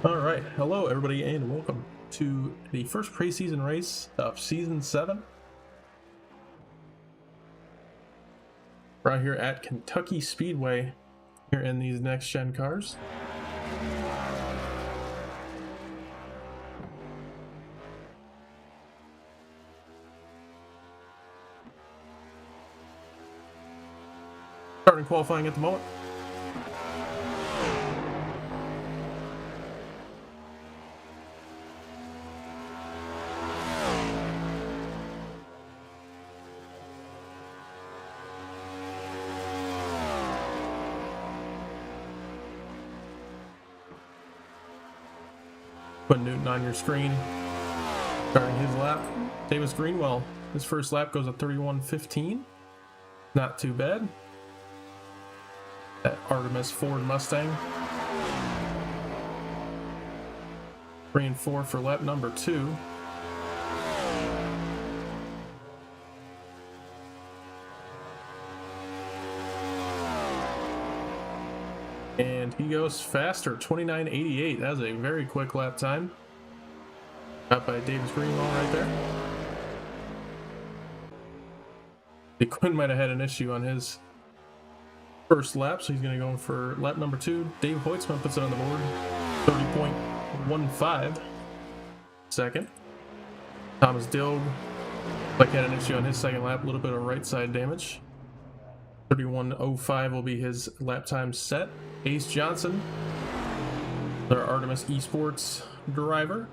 All right, hello everybody, and welcome to the first preseason race of Season 7. Right here at Kentucky Speedway, here in these next-gen cars. Starting qualifying at the moment. Put Newton on your screen. Starting his lap. Davis Greenwell, his first lap goes at 31:15. Not too bad. That Artemis Ford Mustang. 3 and 4 for lap number 2. And he goes faster, 29.88. That's a very quick lap time. Got by Davis Greenwell right there. Quinn might have had an issue on his first lap, so he's going to go for lap number 2. Dave Hoitzman puts it on the board, 30.15 second. Thomas Dilg, like, had an issue on his second lap, a little bit of right side damage. 31.05 will be his lap time set. Ace Johnson, their Artemis Esports driver,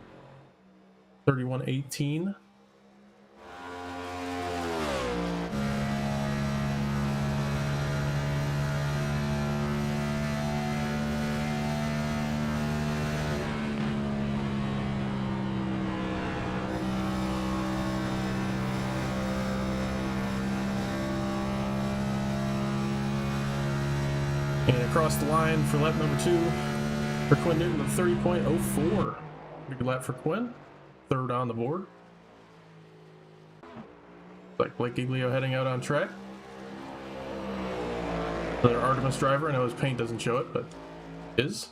31.18. And across the line for lap number 2 for Quinn Newton with 30.04. Good lap for Quinn. Third on the board. Like Blake Giglio heading out on track. Another Artemis driver. I know his paint doesn't show it, but is.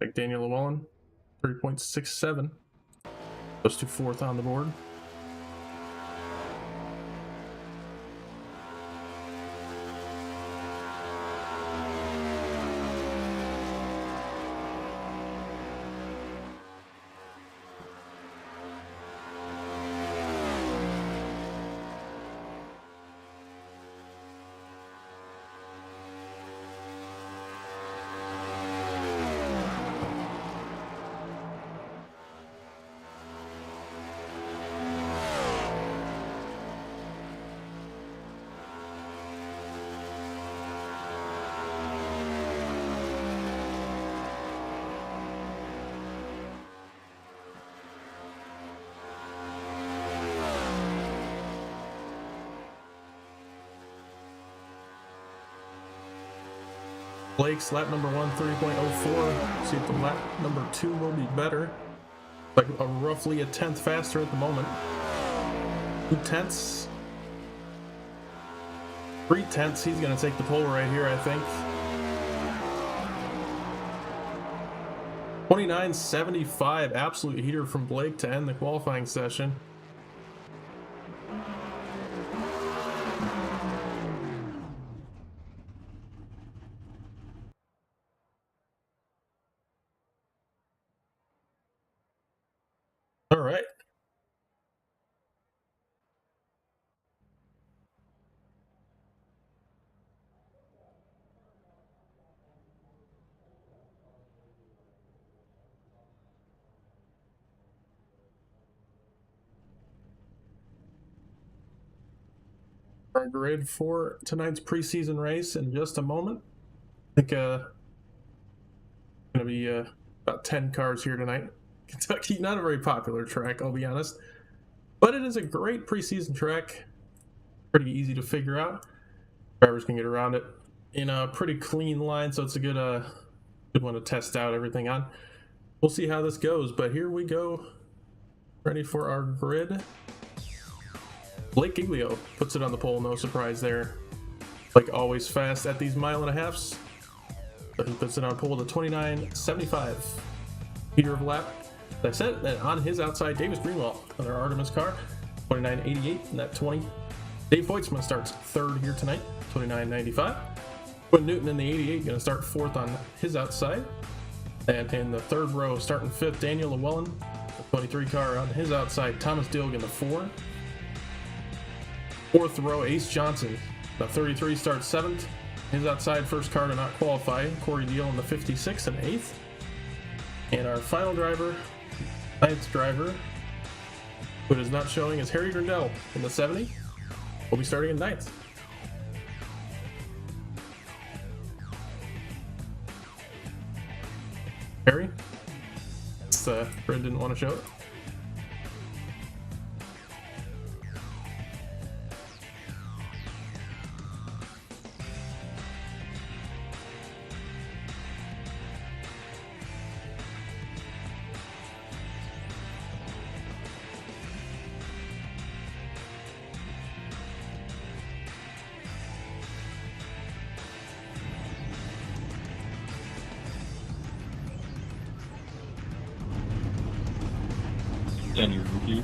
Like Daniel Llewellyn, 30.67. Goes to 4th on the board. Blake's lap number 1, 30.04. See if the lap number 2 will be better. Like roughly a 10th faster at the moment. 2/10. 3/10. He's going to take the pole right here, I think. 29.75. Absolute heater from Blake to end the qualifying session. All right. Our grid for tonight's preseason race in just a moment. I think going to be about 10 cars here tonight. Kentucky, not a very popular track, I'll be honest, but it is a great preseason track. Pretty easy to figure out. Drivers can get around it in a pretty clean line, so it's a good one to test out everything on. We'll see how this goes, but here we go. Ready for our grid. Blake Giglio puts it on the pole, no surprise there. Like always fast at these 1.5 miles. But he puts it on pole to 29.75 meter of lap. As I said, and on his outside, Davis Greenwald on our Artemis car, 29.88 in that 20. Dave Voitsma starts third here tonight, 29.95. Quinn Newton in the 88 going to start fourth on his outside. And in the third row, starting fifth, Daniel Llewellyn, the 23 car on his outside, Thomas Dilligan, the 4. Fourth row, Ace Johnson, the 33 starts seventh. His outside first car to not qualify, Corey Deal in the 56 and 8th. And our final driver, 9th driver, who is not showing, is Harry Grindell in the 70. We'll be starting in 9th. Harry? Fred didn't want to show it. Any rookie?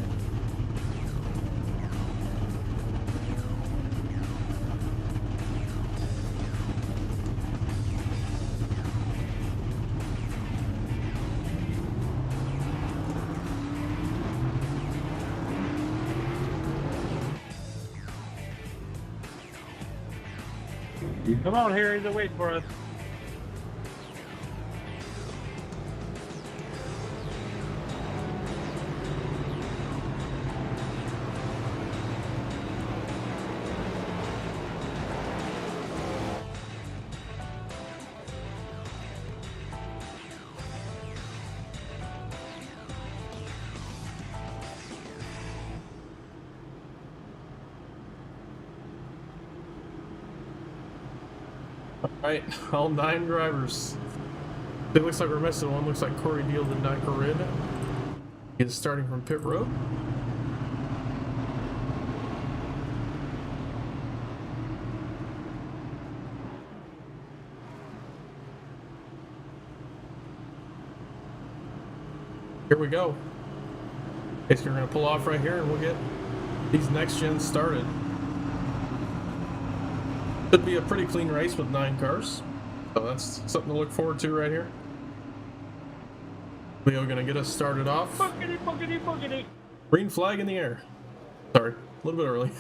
Come on, Harry, they're waiting for us. Alright, all 9 drivers. It looks like we're missing one. Looks like Corey Deal did not go in. He is starting from pit road. Here we go. Okay, so we're going to pull off right here and we'll get these next gens started. Should be a pretty clean race with 9 cars, so that's something to look forward to right here. Leo gonna get us started off. Boogity, boogity, boogity. Green flag in the air. Sorry, a little bit early.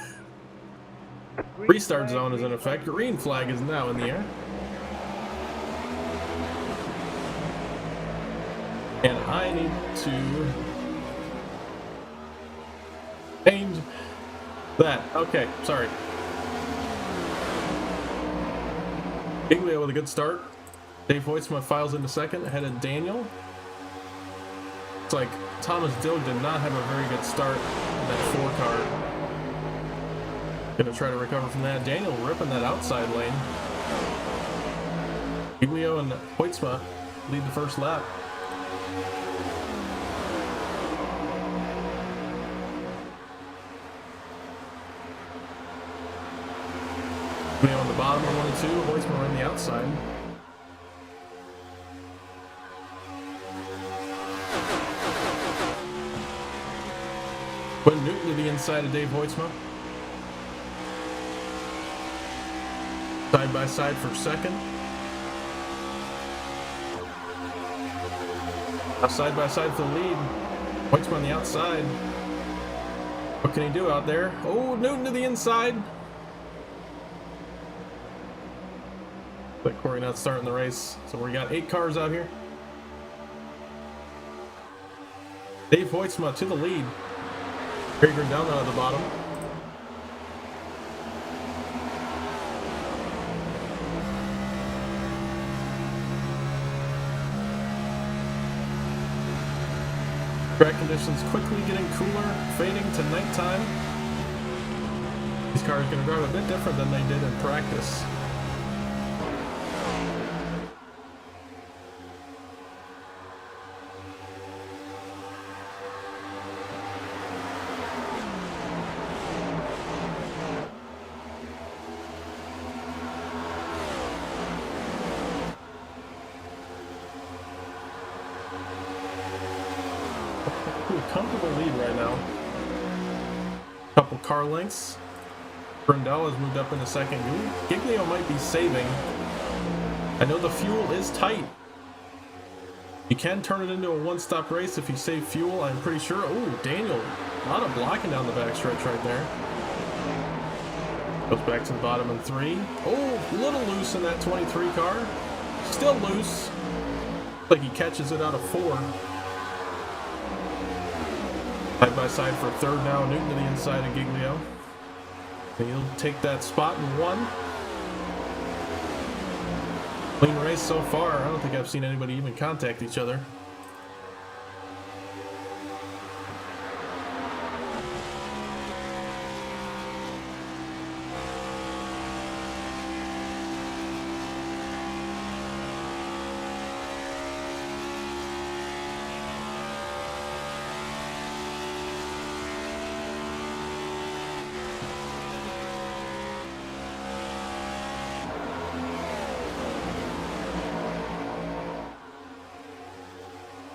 Restart zone is in effect. Green flag is now in the air. And I need to change that. Okay, sorry. Giglio with a good start. Dave Voitsma files into second ahead of Daniel. It's like Thomas Dill did not have a very good start in that 4 car. Gonna try to recover from that. Daniel ripping that outside lane. Giglio and Voitsma lead the first lap. On the bottom of 1 and 2, Voitsma on the outside. Quinn Newton to the inside of Dave Voitsma. Side by side for second. Now side by side for the lead. Voitsma on the outside. What can he do out there? Oh, Newton to the inside. But Corey not starting the race, so we got 8 cars out here. Dave Voitsma to the lead. Harry Grindell out of the bottom. Track conditions quickly getting cooler, fading to nighttime. These cars are going to drive a bit different than they did in practice. full lead right now. Couple car lengths. Brundle has moved up into second. Giglio might be saving. I know the fuel is tight. You can turn it into a one-stop race if you save fuel, I'm pretty sure. Oh, Daniel, a lot of blocking down the backstretch right there. Goes back to the bottom in 3. Oh, a little loose in that 23 car. Still loose. Looks like he catches it out of 4. Side by side for third now. Newton to the inside of Giglio. And he'll take that spot in 1. Clean race so far. I don't think I've seen anybody even contact each other.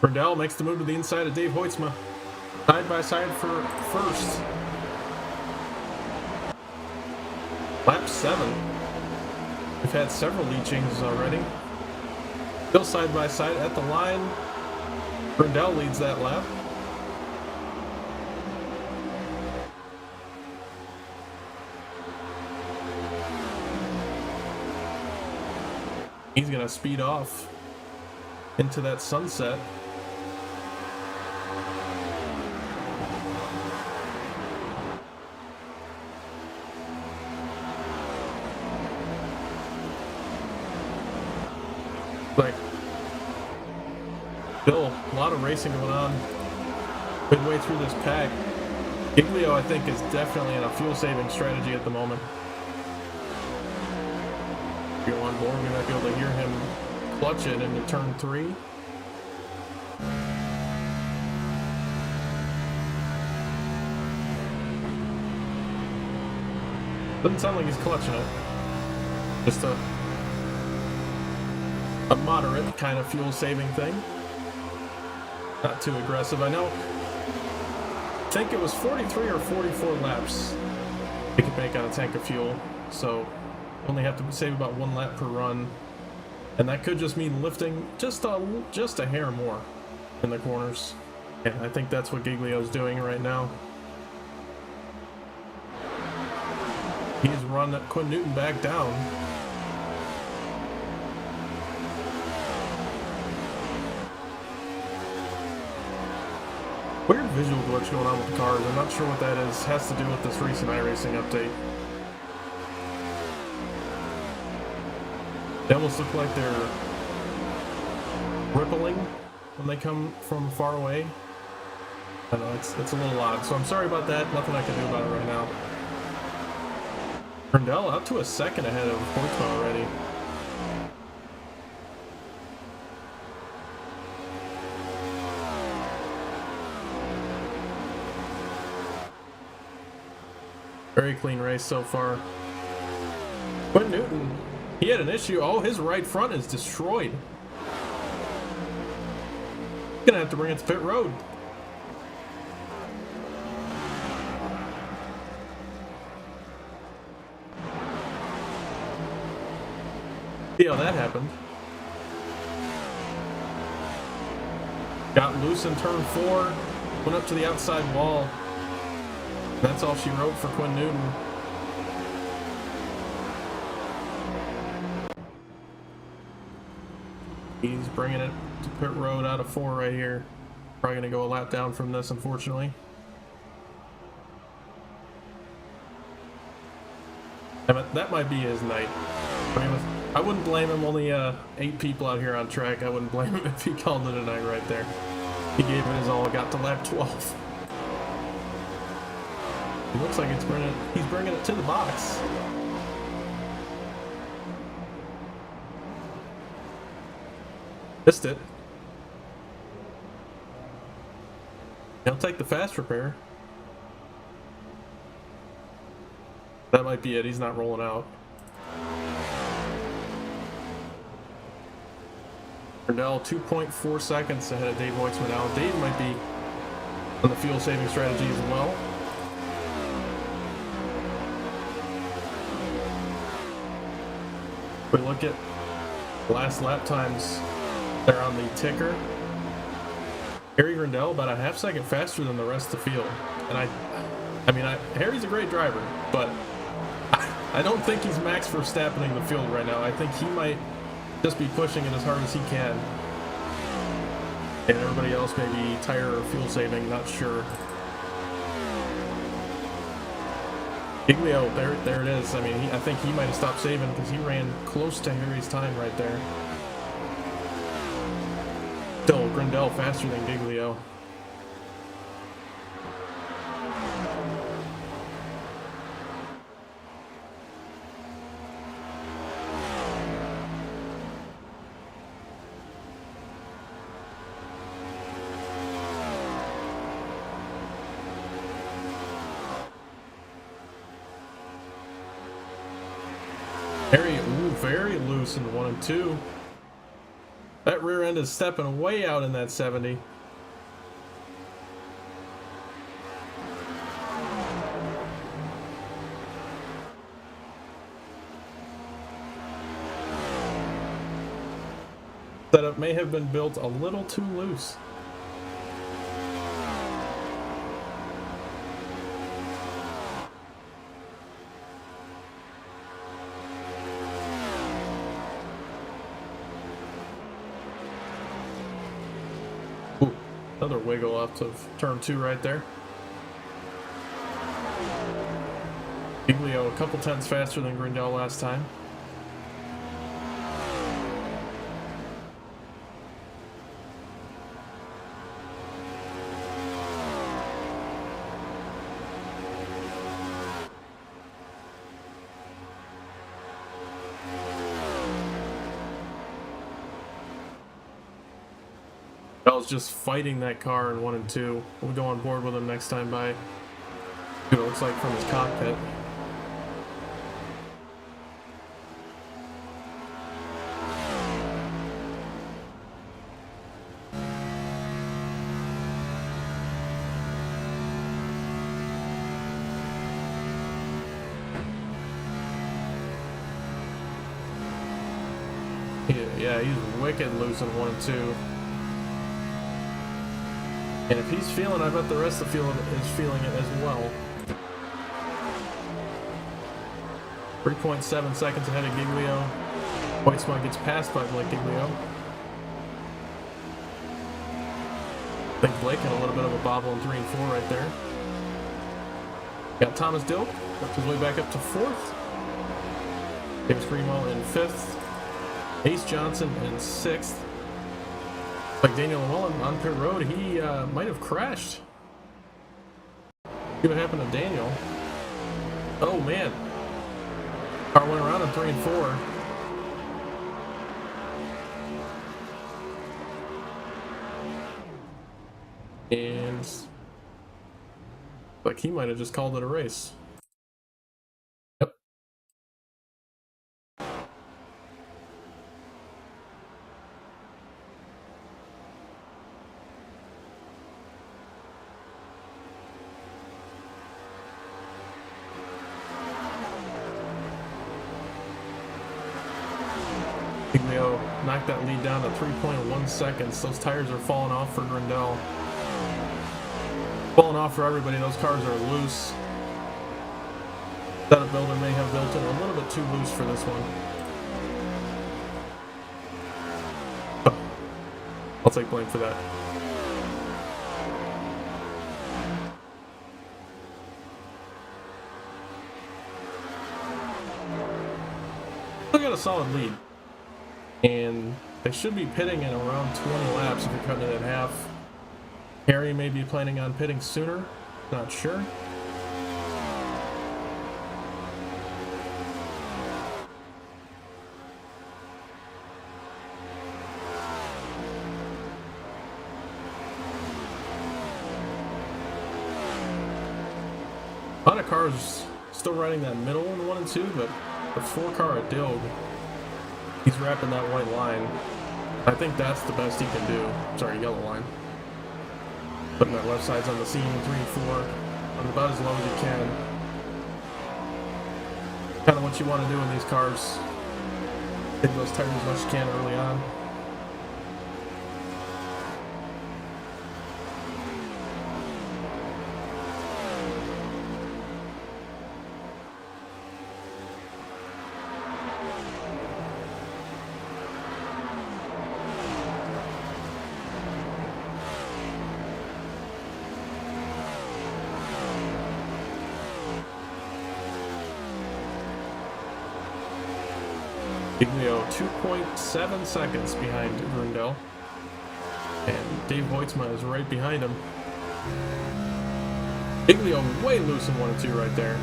Brundle makes the move to the inside of Dave Hoytsma. Side by side for first. Lap 7. We've had several lead changes already. Still side by side at the line. Brundle leads that lap. He's gonna speed off into that sunset. Like, still a lot of racing going on midway through this pack. Giglio, I think, is definitely in a fuel-saving strategy at the moment. Go on more, we might be able to hear him clutch it into turn 3. Doesn't sound like he's clutching it. Just a moderate kind of fuel-saving thing. Not too aggressive. I think it was 43 or 44 laps they could make on a tank of fuel, so only have to save about 1 lap per run, and that could just mean lifting just a hair more in the corners. And I think that's what Giglio's doing right now. He's run Quinn Newton back down. Weird visual glitch going on with the cars. I'm not sure what that is. Has to do with this recent iRacing update. They almost look like they're rippling when they come from far away. I know, it's a little odd, so I'm sorry about that. Nothing I can do about it right now. Brundle up to a second ahead of Hoytsma already. Very clean race so far. Quinn Newton, he had an issue. Oh, his right front is destroyed. He's gonna have to bring it to pit road. See how that happened. Got loose in turn 4, went up to the outside wall. That's all she wrote for Quinn Newton. He's bringing it to pit road out of 4 right here. Probably going to go a lap down from this, unfortunately. That might be his night. I wouldn't blame him. Only 8 people out here on track. I wouldn't blame him if he called it a night right there. He gave it his all, got to lap 12. It looks like he's bringing it to the box. Missed it. He'll take the fast repair. That might be it. He's not rolling out. Brundle 2.4 seconds ahead of Dave Hoytsma now. Dave might be on the fuel saving strategy as well. If we look at last lap times, they're on the ticker. Harry Grindell about a half-second faster than the rest of the field. And I mean, Harry's a great driver, but I don't think he's Max Verstappening the field right now. I think he might just be pushing it as hard as he can. And everybody else may be tire or fuel saving, not sure. Giglio, there it is. I mean, I think he might have stopped saving because he ran close to Harry's time right there. Still, Grindell faster than Giglio. Harry, very loose in 1 and 2. That rear end is stepping way out in that 70. Setup may have been built a little too loose. Another wiggle off of turn 2 right there. Giglio a couple tenths faster than Grindell last time. Bell's just fighting that car in 1 and 2. We'll go on board with him next time by what it looks like from his cockpit. Yeah, he's wicked loose in 1 and 2. And if he's feeling, I bet the rest of the field is feeling it as well. 3.7 seconds ahead of Giglio. Whitesmart gets passed by Blake Giglio. I think Blake had a little bit of a bobble in 3 and 4 right there. Got Thomas Dilk, worked his way back up to 4th. James Greenwell in 5th. Ace Johnson in 6th. Like Daniel Llewellyn on pit road, he might have crashed. See what happened to Daniel. Oh man. Car went around in 3 and 4. And like he might have just called it a race. Yep. Giglio knocked that lead down to 3.1 seconds. Those tires are falling off for Grindell. Falling off for everybody. Those cars are loose. Setup builder may have built it a little bit too loose for this one. I'll take blame for that. Still got a solid lead. And they should be pitting in around 20 laps if you're cutting it in half. Harry may be planning on pitting sooner, not sure. A lot of cars still riding that middle in 1 and 2, but the 4 car at Dilg, he's wrapping that white line. I think that's the best he can do. Sorry, yellow line. Putting that left sides on the seam, 3 and 4, on about as low as you can. Kind of what you want to do in these cars. Hit those tires as much as you can early on. Giglio 2.7 seconds behind Grindel. And Dave Voitsma is right behind him. Giglio way loose in 1 and 2 right there.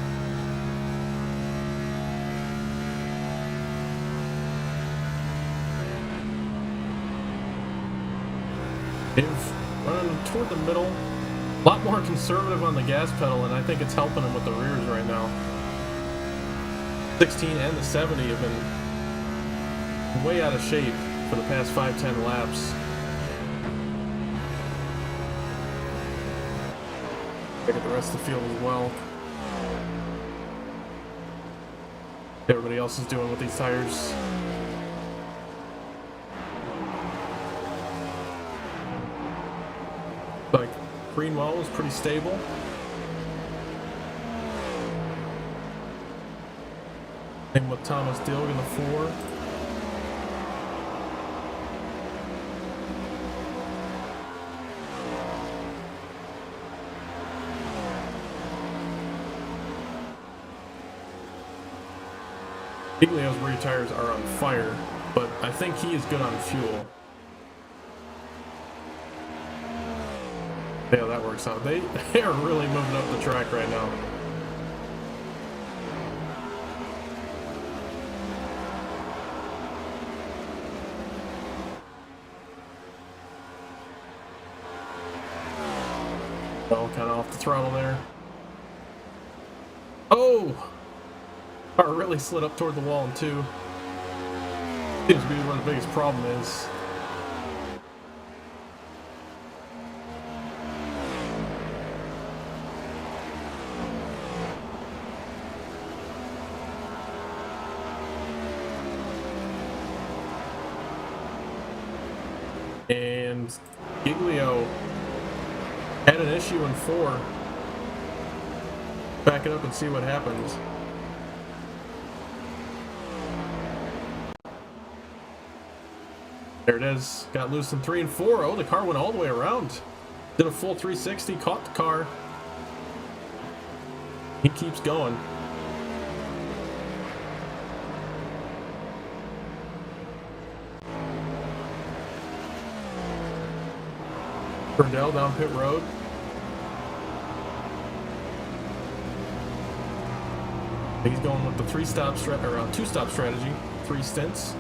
Dave running toward the middle. A lot more conservative on the gas pedal, and I think it's helping him with the rears right now. 16 and the 70 have been way out of shape for the past 5-10 laps. Look at the rest of the field as well. Everybody else is doing with these tires. Like Greenwell is pretty stable. Same with Thomas Dilg in the 4. Giglio's rear tires are on fire, but I think he is good on fuel. Yeah, that works out. They are really moving up the track right now. Oh, kind of off the throttle there. Oh! Car really slid up toward the wall in 2. Seems to be where the biggest problem is. And Giglio had an issue in 4. Back it up and see what happens. There it is. Got loose in 3 and 4. Oh, the car went all the way around. Did a full 360, caught the car. He keeps going. Grindel down pit road. He's going with the 2-stop strategy, 3 stints.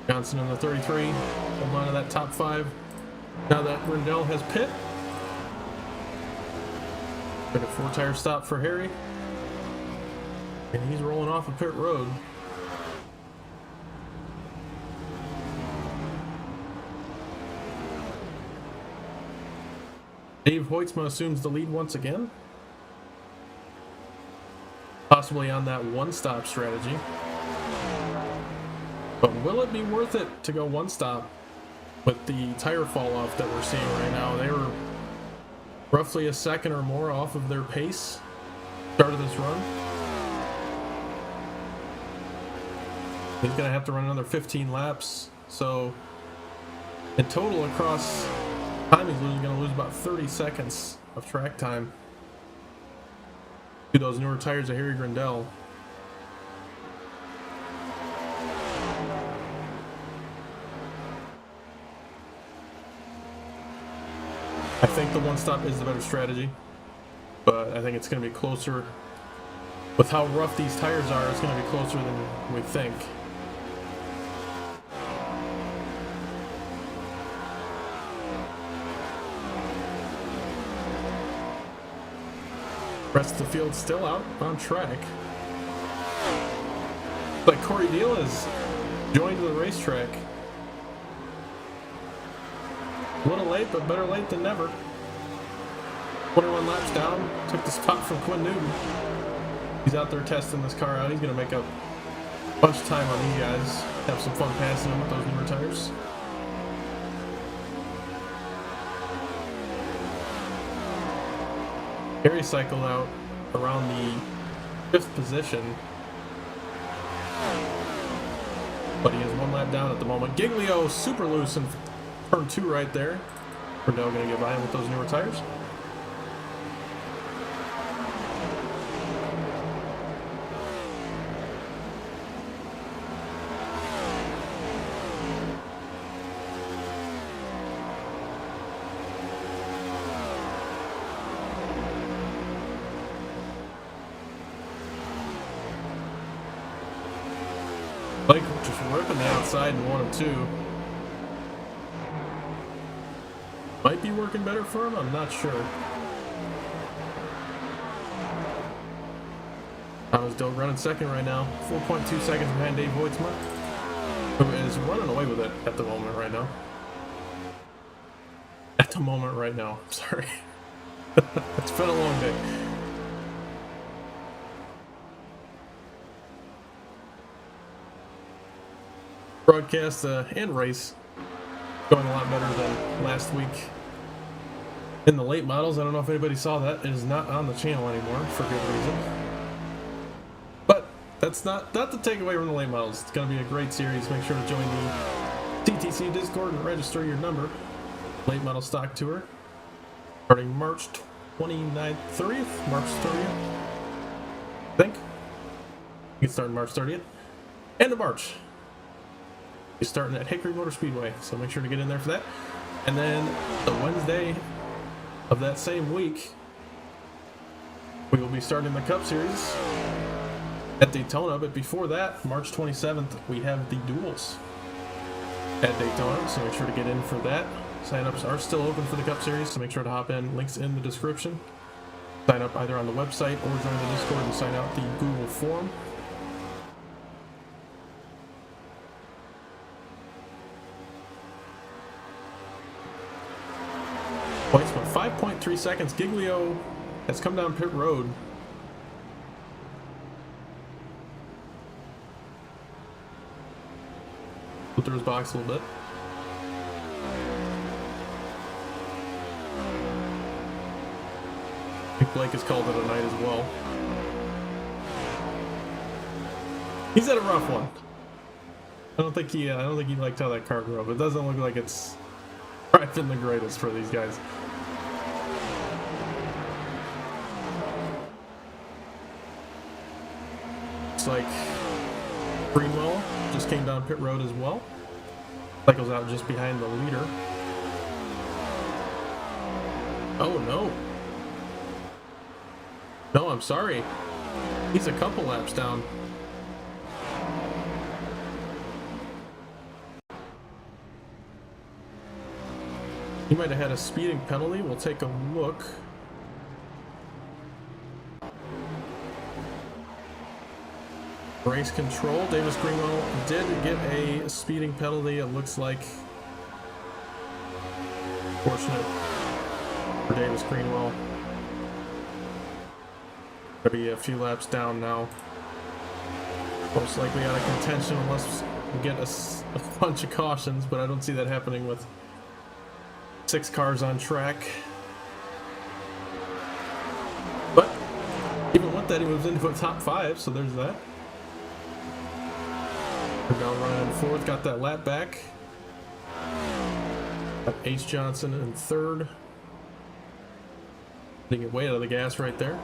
Johnson in the 33, holding on to that top 5. Now that Grindel has pit. Got a 4-tire stop for Harry. And he's rolling off of pit road. Dave Hoytsma assumes the lead once again. Possibly on that 1-stop strategy. But will it be worth it to go 1-stop with the tire fall off that we're seeing right now? They were roughly a second or more off of their pace start of this run. He's going to have to run another 15 laps. So in total across time, he's going to lose about 30 seconds of track time to those newer tires of Harry Grindel. I think the 1-stop is the better strategy, but I think it's going to be closer. With how rough these tires are, it's going to be closer than we think. Rest of the field still out on track. Like Corey Deal has joined the racetrack. A little late, but better late than never. 21 laps down, took the spot from Quinn Newton. He's out there testing this car out. He's going to make a bunch of time on these guys. Have some fun passing them with those newer tires. Harry cycled out around the 5th position, but he is 1 lap down at the moment. Giglio super loose in turn 2 right there. Cordell going to get by him with those newer tires. Blake just ripping the outside in 1 and 2. Might be working better for him, I'm not sure. Thomas Dill running second right now. 4.2 seconds behind Dave Hoytsma, who is running away with it at the moment right now. At the moment right now, sorry. It's been a long day. Broadcast and race going a lot better than last week in the late models. I don't know if anybody saw that. It is not on the channel anymore for good reason, but that's not to take away from the late models. It's going to be a great series. Make sure to join the CTC Discord and register your number. Late model stock tour starting March 29th, 30th, March 30th, I think. You can start March 30th, end of March. He's starting at Hickory Motor Speedway, so make sure to get in there for that. And then the Wednesday of that same week, we will be starting the Cup Series at Daytona. But before that, March 27th, we have the duels at Daytona, so make sure to get in for that. Sign-ups are still open for the Cup Series, so make sure to hop in. Links in the description. Sign up either on the website or join the Discord and sign out the Google form. Points from 5.3 seconds. Giglio has come down pit road. Put through his box a little bit. I think Blake has called it a night as well. He's had a rough one. I don't think he liked how that car drove. It doesn't look like it's driving the greatest for these guys. Looks like Greenwell just came down pit road as well. Cycles out just behind the leader. Oh no. No, I'm sorry. He's a couple laps down. He might have had a speeding penalty. We'll take a look. Race control. Davis Greenwell did get a speeding penalty. It looks like. Fortunate for Davis Greenwell. Gonna be a few laps down now. Most likely out of contention unless we get a bunch of cautions, but I don't see that happening with 6 cars on track. But even with that, he moves into a top 5, so there's that. Now running in 4th, got that lap back. Got Ace Johnson in 3rd. Getting it way out of the gas right there.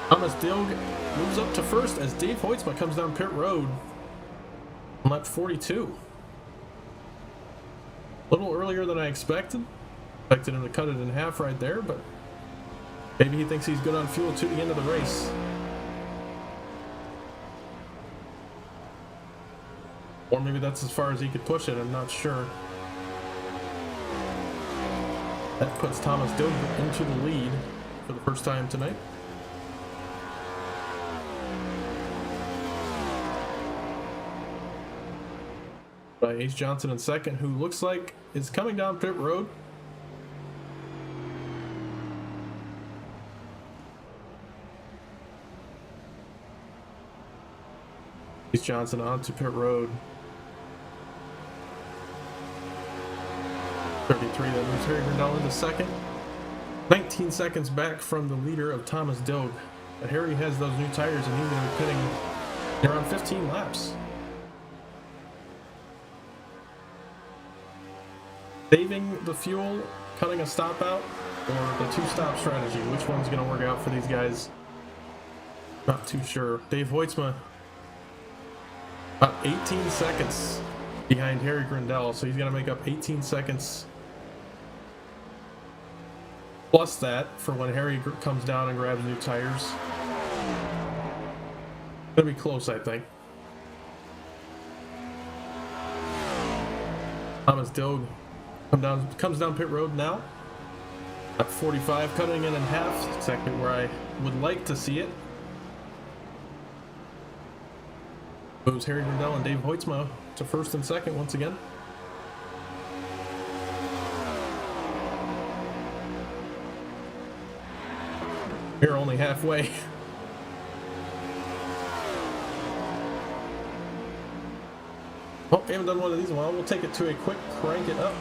Thomas Dill moves up to 1st as Dave Hoytsma comes down pit road on lap 42. A little earlier than I expected. Expected him to cut it in half right there, but maybe he thinks he's good on fuel to the end of the race. Or maybe that's as far as he could push it, I'm not sure. That puts Thomas Dill into the lead for the first time tonight. by Ace Johnson in second, who looks like is coming down pit road. Ace Johnson onto pit road. 33, that moves Harry Grindell into second. 19 seconds back from the leader of Thomas Dogue. But Harry has those new tires and he's going to be pitting around 15 laps. Saving the fuel, cutting a stop out, or the two-stop strategy. Which one's going to work out for these guys? Not too sure. Dave Hoytsma, about 18 seconds behind Harry Grindell, so he's going to make up 18 seconds plus that for when Harry comes down and grabs new tires. Gonna be close, I think. Thomas Dogue comes down pit road now at 45, cutting in half. Exactly where I would like to see it. Moves Harry Grindell and Dave Hoytsma to first and second once again. We're only halfway. Oh, we haven't done one of these in a while. We'll take it to a quick crank it up.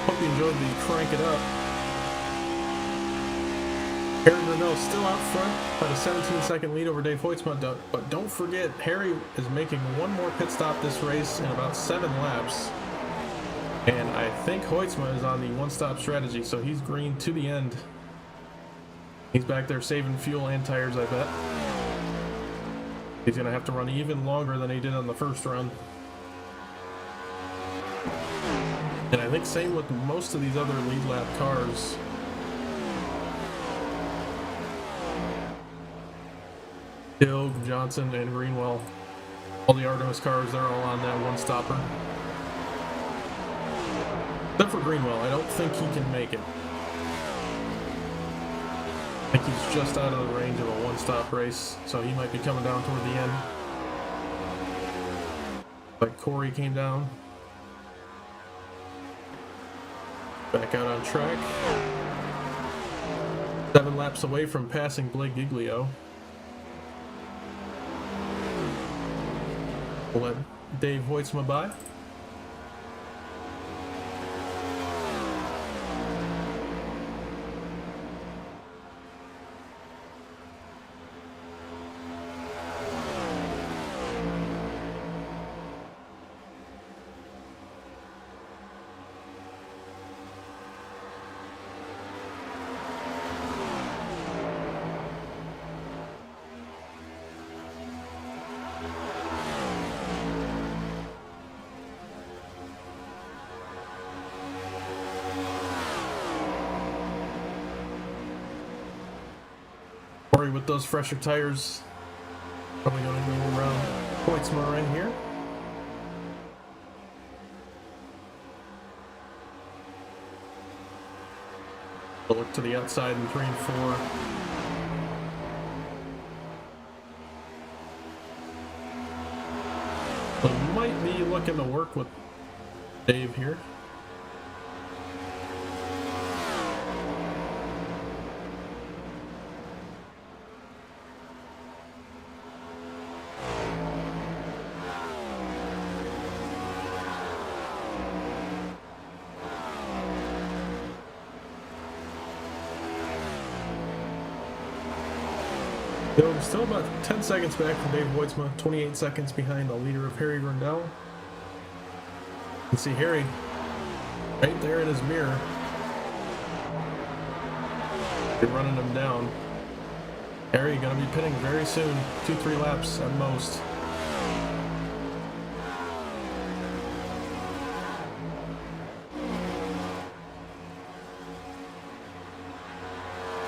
Hope you enjoyed the crank it up. Harry Brunel still out front at a 17-second lead over Dave Hoytsma, but don't forget, Harry is making one more pit stop this race in about 7 laps. And I think Hoytsma is on the one-stop strategy, so he's green to the end. He's back there saving fuel and tires, I bet. He's going to have to run even longer than he did on the first run. And I think same with most of these other lead lap cars. Hill, Johnson, and Greenwell. All the Artemis cars, they're all on that one-stopper. Except for Greenwell, I don't think he can make it. I think he's just out of the range of a one-stop race, so he might be coming down toward the end. Like Corey came down. Back out on track. 7 laps away from passing Blake Giglio. We'll let Dave Hoytsma by. Corey with those fresher tires, probably going to go around Hoytsma right here. We'll look to the outside in 3 and 4. So might be looking to work with Dave here. Still about 10 seconds back from Dave Hoytsma, 28 seconds behind the leader of Harry Rundell. You can see Harry right there in his mirror. They're running him down. Harry gonna be pitting very soon, 2-3 laps at most.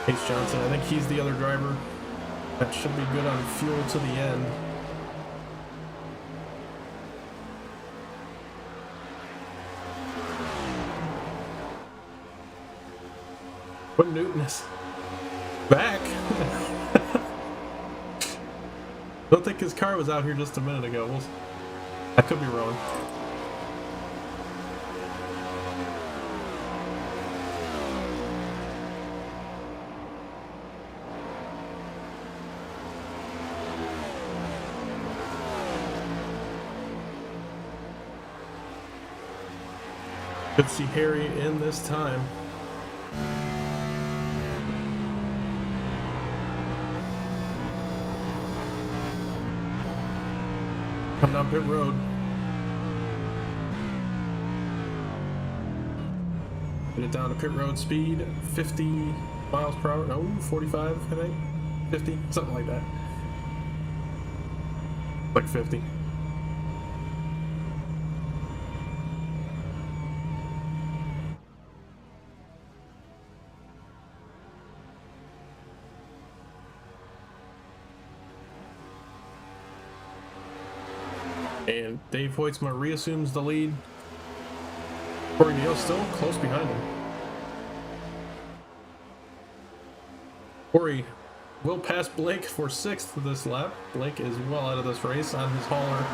Ace Johnson, I think he's the other driver. That should be good on fuel to the end. Quinn Newton is back. Don't think his car was out here just a minute ago. I could be wrong. Good to see Harry in this time. Come down pit road. Get it down to pit road speed, 50 miles per hour. No, 45, I think. 50, something like that. Like 50. And Dave Hoytsma reassumes the lead. Corey Neal still close behind him. Corey will pass Blake for 6th this lap. Blake is well out of this race on his hauler,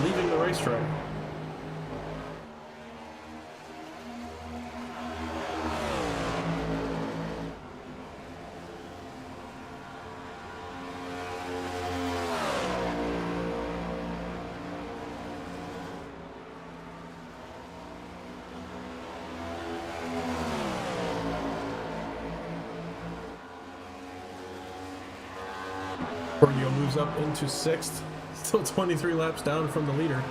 leaving the racetrack. moves up into 6th. Still 23 laps down from the leader.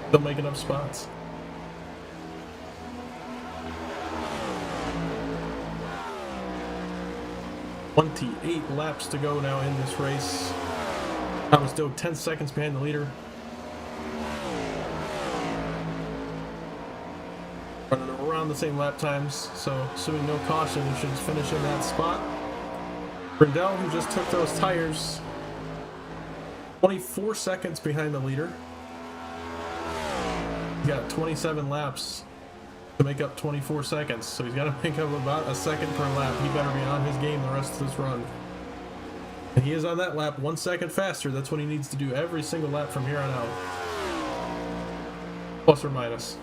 Still making up spots. "28 laps to go now in this race. Thomas Doak 10 seconds behind the leader. Running around the same lap times, so assuming no caution, he should finish in that spot. Brindell, who just took those tires, 24 seconds behind the leader. He's got 27 laps to make up 24 seconds, so he's got to make up about a second per lap. He better be on his game the rest of this run. And he is on that lap 1 second faster. That's what he needs to do every single lap from here on out. Plus or minus.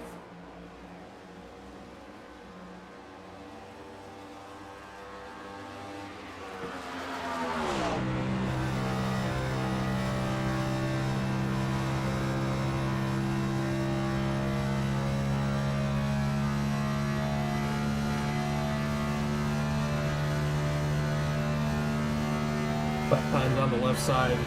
Lap times on the left side.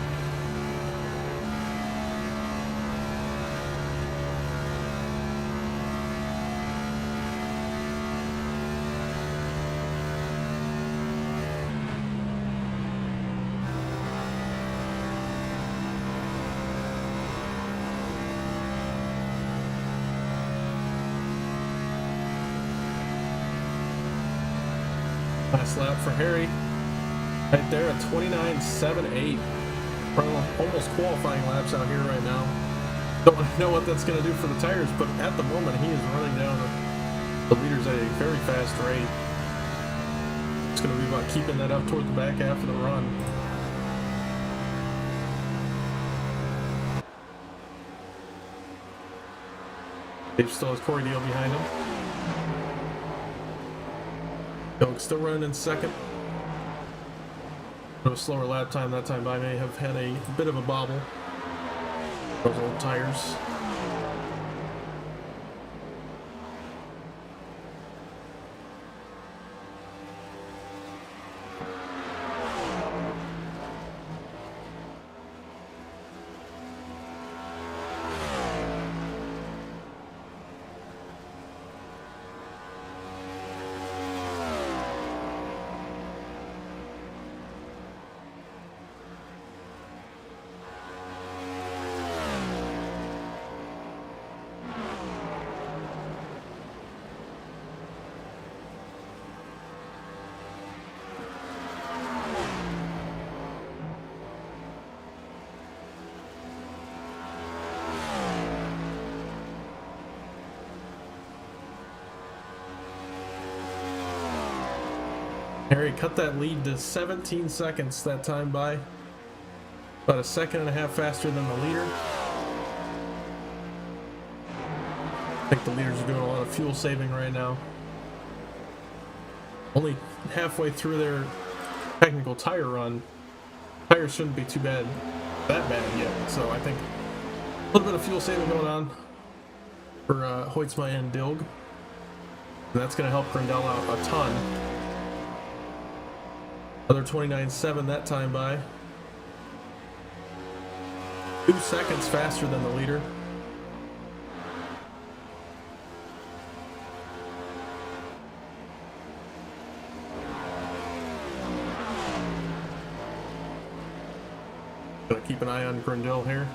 Last lap for Harry. Right there at 29.78. Almost qualifying laps out here right now. Don't know what that's going to do for the tires, but at the moment he is running down the leaders at a very fast rate. It's going to be about keeping that up toward the back half of the run. Dave still has Corey Deal behind him. Doak still running in second. A slower lap time that time by. May have had a bit of a bobble. Those old tires. Harry cut that lead to 17 seconds that time by. About a second and a half faster than the leader. I think the leaders are doing a lot of fuel saving right now. Only halfway through their technical tire run. Tires shouldn't be too bad, that bad yet. So I think a little bit of fuel saving going on for Hoytsma and Dilg. And that's going to help Grindel out a ton. Another 29.7 that time by. 2 seconds faster than the leader. Gonna keep an eye on Grindel here.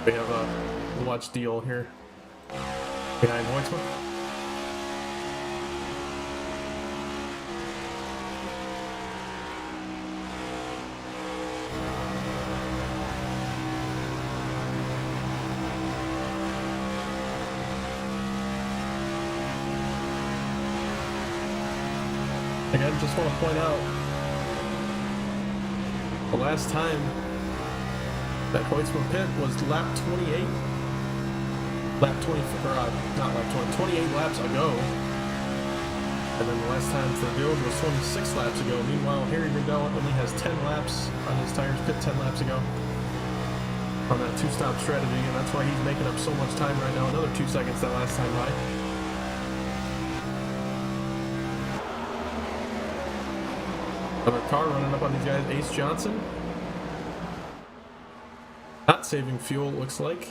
We have a watch deal here behind Hoytsma. Again, just want to point out, the last time that Hoytsma pit was lap 28. Lap 20, not lap 20, 28 laps ago. And then the last time for Build was 26 laps ago. Meanwhile, Harry Grindel only has 10 laps on his tires, pit 10 laps ago. On that two-stop strategy, and that's why he's making up so much time right now. Another 2 seconds that last time by. Another car running up on these guys. Ace Johnson. Not saving fuel, it looks like.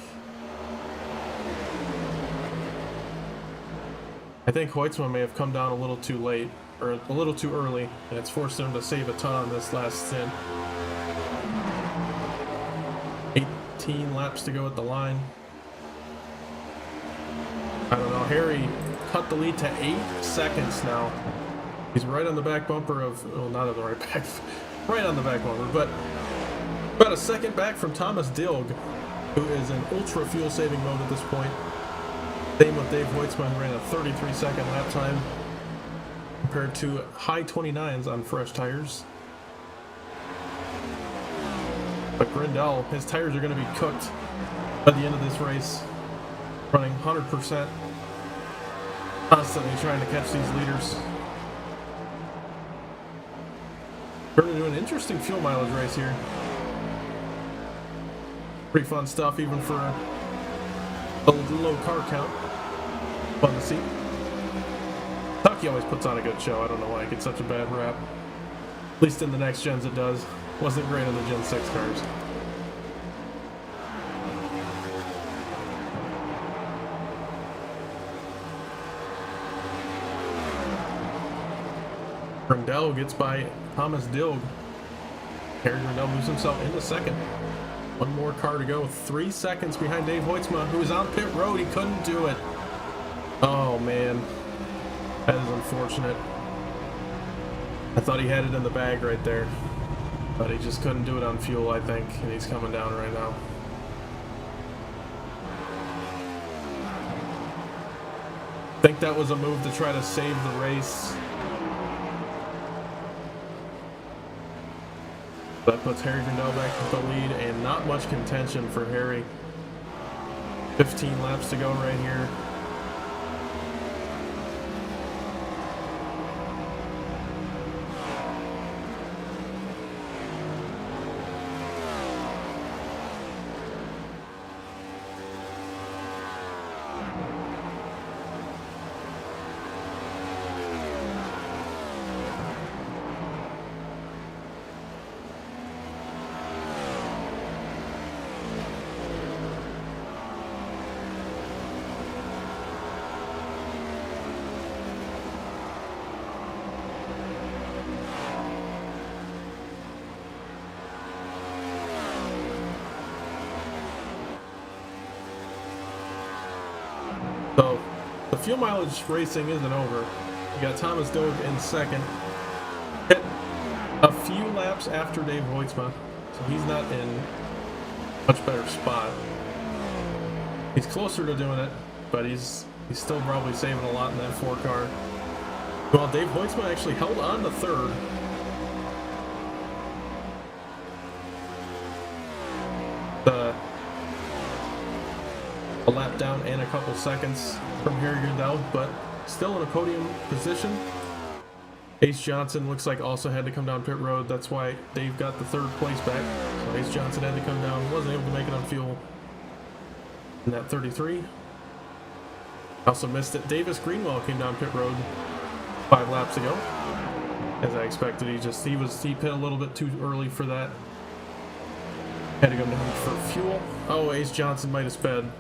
I think Hoytsma may have come down a little too late, or a little too early, and it's forced him to save a ton on this last stint. 18 laps to go at the line. I don't know, Harry cut the lead to 8 seconds now. He's right on the back bumper of, well, not on the right back, right on the back bumper, but about a second back from Thomas Dilg, who is in ultra fuel saving mode at this point. Same with Dave Hoytsma, who ran a 33-second lap time compared to high 29s on fresh tires. But Grindel, his tires are going to be cooked by the end of this race, running 100%, constantly trying to catch these leaders. We're going to do an interesting fuel mileage race here. Pretty fun stuff, even for a low car count. Fun to see. Kentucky always puts on a good show. I don't know why it gets such a bad rap. At least in the next gens it does. Wasn't great on the Gen 6 cars. Grindel gets by Thomas Dilg. Harry Grindel moves himself into second. One more car to go. 3 seconds behind Dave Hoytsma, who was on pit road. He couldn't do it. Oh, man. That is unfortunate. I thought he had it in the bag right there. But he just couldn't do it on fuel, I think. And he's coming down right now. I think that was a move to try to save the race. That puts Harry Grindel back with the lead, and not much contention for Harry. 15 laps to go right here. So, the fuel mileage racing isn't over. You got Thomas Dilg in second. Hit a few laps after Dave Hoytsma, so he's not in a much better spot. He's closer to doing it, but he's still probably saving a lot in that 4 car. Well, Dave Hoytsma actually held on to third. A lap down and a couple seconds from Harry Grindel, but still in a podium position. Ace Johnson looks like also had to come down pit road. That's why Dave got the 3rd place back. So Ace Johnson had to come down, wasn't able to make it on fuel in that 33. Also missed it. Davis Greenwell came down pit road 5 laps ago. As I expected, he pit a little bit too early for that. Had to go down for fuel. Oh, Ace Johnson might have sped.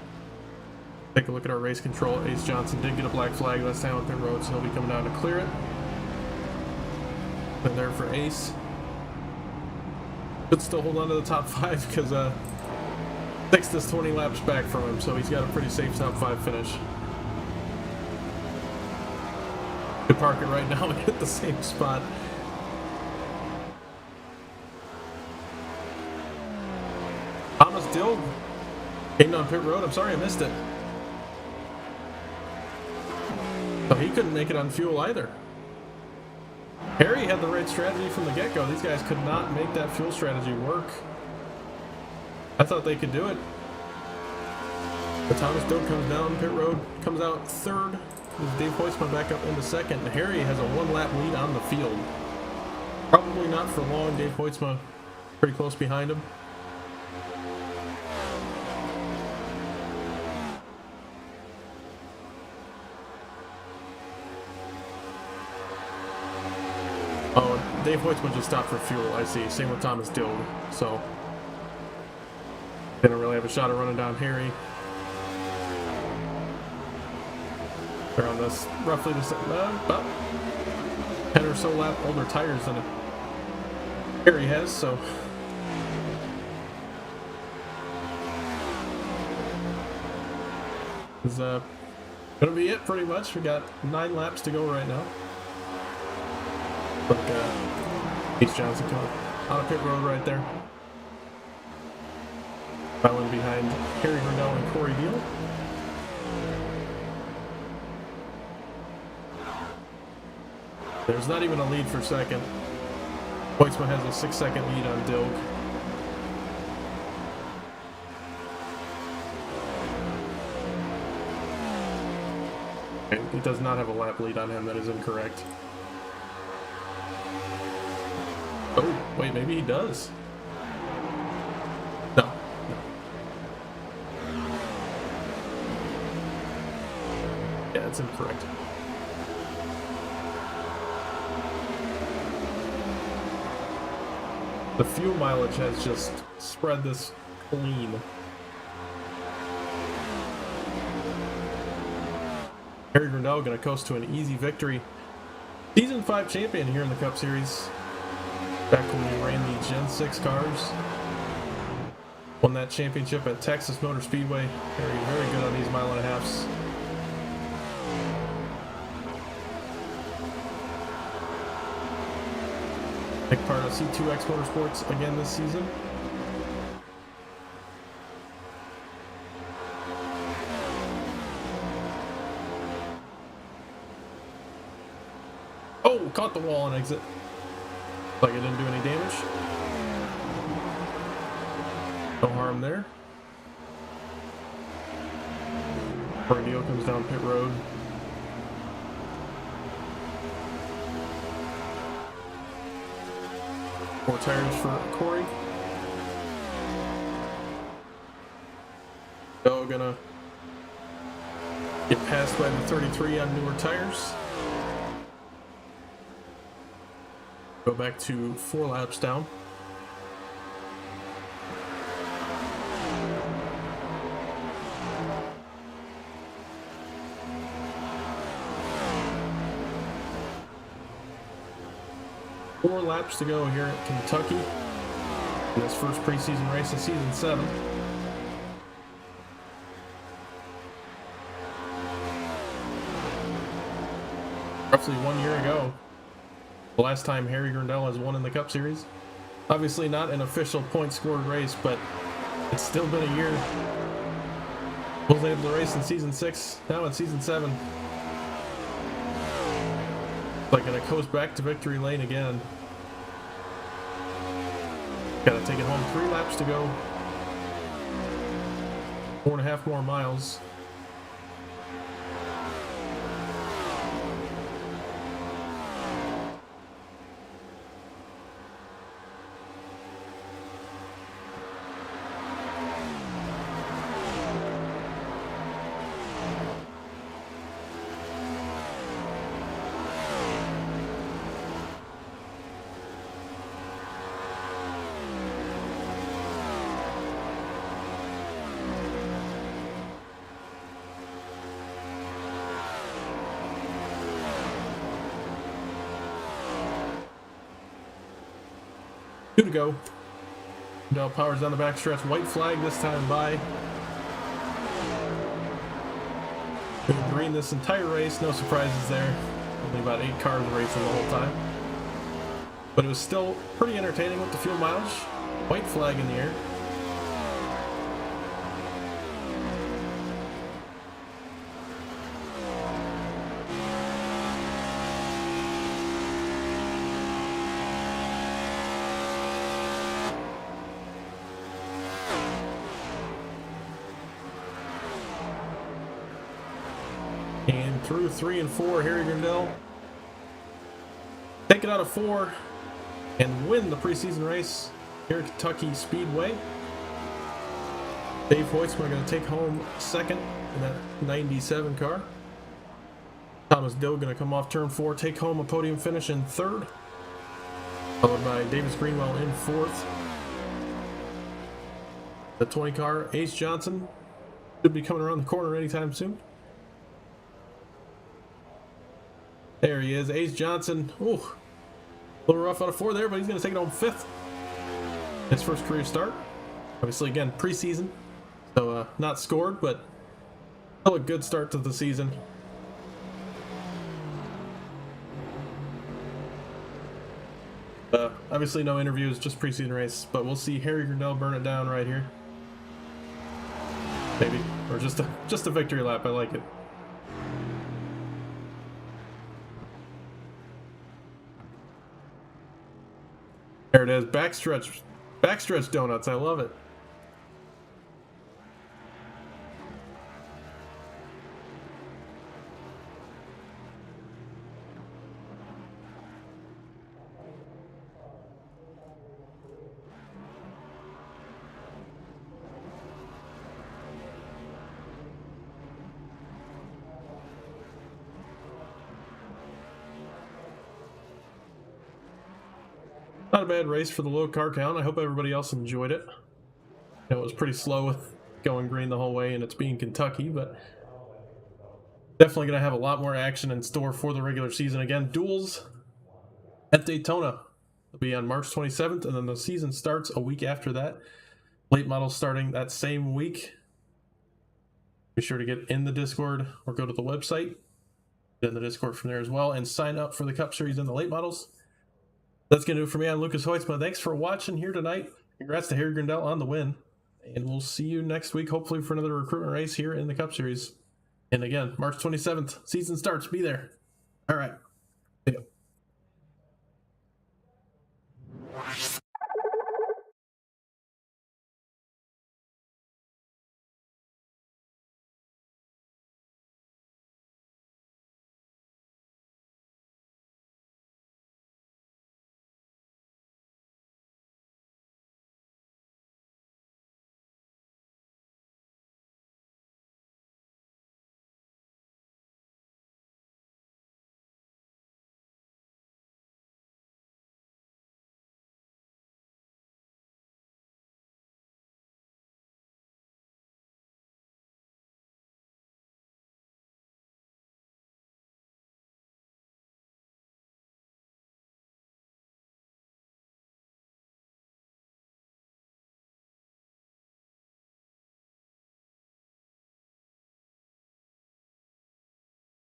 Take a look at our race control. Ace Johnson did get a black flag last time on pit road, so he'll be coming down to clear it. And there for Ace. Could still hold on to the top 5 because Sixth is 20 laps back from him, so he's got a pretty safe top 5 finish. Could park it right now and hit the same spot. Thomas Dilg came down pit road. I'm sorry I missed it. So he couldn't make it on fuel either. Harry had the right strategy from the get-go. These guys could not make that fuel strategy work. I thought they could do it. But Thomas Dilg comes down pit road, comes out 3rd, with Dave Hoytsma back up into 2nd. Harry has a 1-lap lead on the field. Probably not for long. Dave Hoytsma pretty close behind him. Dave Hoytsman just stopped for fuel, I see. Same with Thomas Dill. So, didn't really have a shot of running down Harry. They're on this roughly the same, about 10 or so lap older tires than Harry has, so. Is gonna be it pretty much. We got 9 laps to go right now. Look, H. Johnson coming on a pit road right there. Filing behind Harry Grinnell and Corey Deal. There's not even a lead for second. Hoytsman has a 6-second lead on Dilg. He does not have a lap lead on him. That is incorrect. Oh, wait, maybe he does. No. Yeah, that's incorrect. The fuel mileage has just spread this clean. Harry Grinnell going to coast to an easy victory. Season 5 champion here in the Cup Series. Back when we ran the Gen 6 cars. Won that championship at Texas Motor Speedway. Very, very good on these 1.5 miles. Take part of C2X Motorsports again this season. Oh, caught the wall on exit. Like it didn't do any damage. No harm there. Deal comes down pit road. Four tires for Corey. So gonna get passed by the 33 on newer tires. Go back to 4 laps down. Four laps to go here at Kentucky in this first preseason race of season 7. Roughly 1 year ago, the last time Harry Grinnell has won in the Cup Series. Obviously not an official point-scored race, but it's still been a year. Wasn't able to race in season 6, now in season 7. Like gonna coast back to victory lane again. Gotta take it home. 3 laps to go. 4.5 more miles. Two to go. Now Powers down the backstretch. White flag this time by. Been green this entire race. No surprises there. Only about 8 cars racing the whole time. But it was still pretty entertaining with the fuel mileage. White flag in the air. And through 3 and 4, Harry Grinnell take it out of 4 and win the preseason race here at Kentucky Speedway. Dave Hoytsman going to take home 2nd in that 97 car. Thomas Dill going to come off turn 4, take home a podium finish in 3rd. followed by Davis Greenwell in 4th. The 20 car, Ace Johnson, should be coming around the corner anytime soon. There he is, Ace Johnson. Ooh, a little rough out of 4 there, but he's going to take it home 5th. His first career start. Obviously, again, preseason, so not scored, but still a good start to the season. Obviously, no interviews, just preseason race, but we'll see Harry Grindell burn it down right here. Maybe, or just a victory lap. I like it. There it is, backstretch donuts. I love it. Not a bad race for the low car count. I hope everybody else enjoyed it. It was pretty slow with going green the whole way, and it's being Kentucky, but definitely going to have a lot more action in store for the regular season. Again, duels at Daytona will be on March 27th, and then the season starts a week after that. Late models starting that same week. Be sure to get in the Discord or go to the website, get in the Discord from there as well, and sign up for the Cup Series and the late models. That's going to do it for me. I'm Lucas Hoitzma. Thanks for watching here tonight. Congrats to Harry Grindell on the win. And we'll see you next week, hopefully, for another recruitment race here in the Cup Series. And again, March 27th, season starts. Be there. All right. See ya.